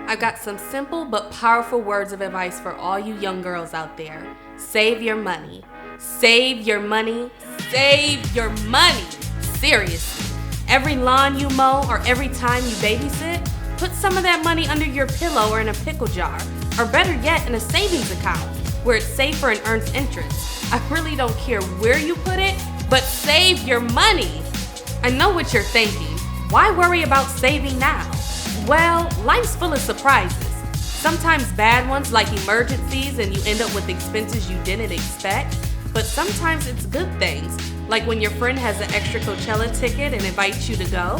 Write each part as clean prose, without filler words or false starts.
I've got some simple but powerful words of advice for all you young girls out there. Save your money. Save your money. Save your money. Seriously. Every lawn you mow or every time you babysit, put some of that money under your pillow or in a pickle jar. Or better yet, in a savings account, where it's safer and earns interest. I really don't care where you put it, but save your money. I know what you're thinking. Why worry about saving now? Well, life's full of surprises. Sometimes bad ones like emergencies and you end up with expenses you didn't expect. But sometimes it's good things, like when your friend has an extra Coachella ticket and invites you to go.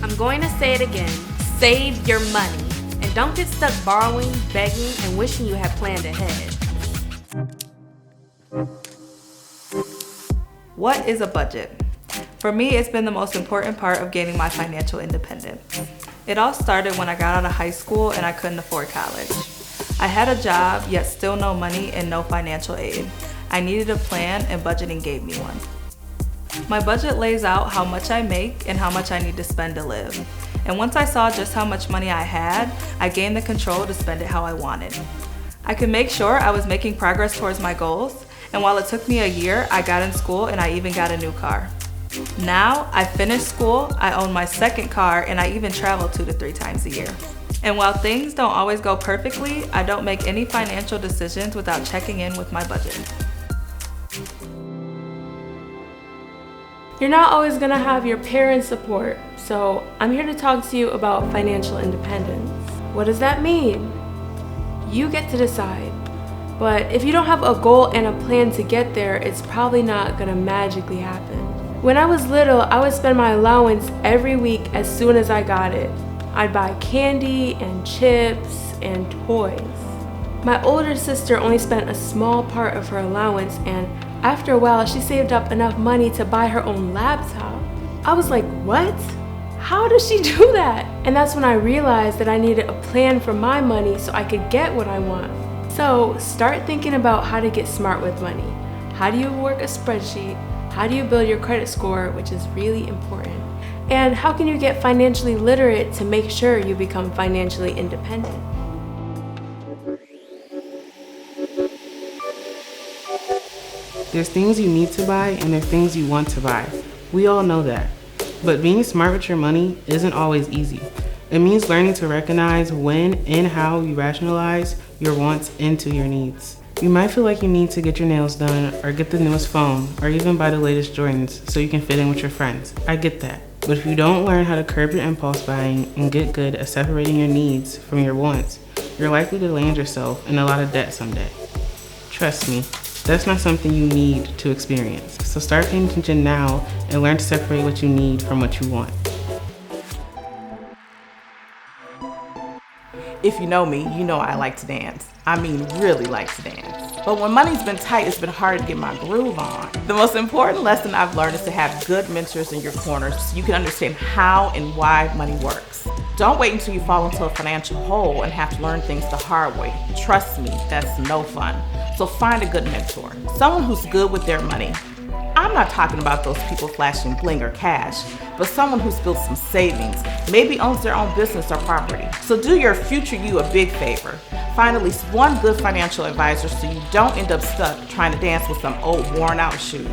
I'm going to say it again. Save your money. And don't get stuck borrowing, begging, and wishing you had planned ahead. What is a budget? For me, it's been the most important part of gaining my financial independence. It all started when I got out of high school and I couldn't afford college. I had a job, yet still no money and no financial aid. I needed a plan and budgeting gave me one. My budget lays out how much I make and how much I need to spend to live. And once I saw just how much money I had, I gained the control to spend it how I wanted. I could make sure I was making progress towards my goals, and while it took me a year, I got in school and I even got a new car. Now, I finished school, I own my second car, and I even travel 2 to 3 times a year. And while things don't always go perfectly, I don't make any financial decisions without checking in with my budget. You're not always gonna have your parents' support, so I'm here to talk to you about financial independence. What does that mean? You get to decide. But if you don't have a goal and a plan to get there, it's probably not gonna magically happen. When I was little, I would spend my allowance every week as soon as I got it. I'd buy candy and chips and toys. My older sister only spent a small part of her allowance, and after a while, she saved up enough money to buy her own laptop. I was like, what? How does she do that? And that's when I realized that I needed a plan for my money so I could get what I want. So start thinking about how to get smart with money. How do you work a spreadsheet? How do you build your credit score, which is really important? And how can you get financially literate to make sure you become financially independent? There's things you need to buy and there's things you want to buy. We all know that. But being smart with your money isn't always easy. It means learning to recognize when and how you rationalize your wants into your needs. You might feel like you need to get your nails done or get the newest phone or even buy the latest Jordans so you can fit in with your friends. I get that. But if you don't learn how to curb your impulse buying and get good at separating your needs from your wants, you're likely to land yourself in a lot of debt someday. Trust me, that's not something you need to experience. So start paying attention now and learn to separate what you need from what you want. If you know me, you know I like to dance. I mean, really like to dance. But when money's been tight, it's been hard to get my groove on. The most important lesson I've learned is to have good mentors in your corner so you can understand how and why money works. Don't wait until you fall into a financial hole and have to learn things the hard way. Trust me, that's no fun. So find a good mentor, someone who's good with their money. I'm not talking about those people flashing bling or cash, but someone who's built some savings, maybe owns their own business or property. So do your future you a big favor. Find at least one good financial advisor so you don't end up stuck trying to dance with some old worn out shoes.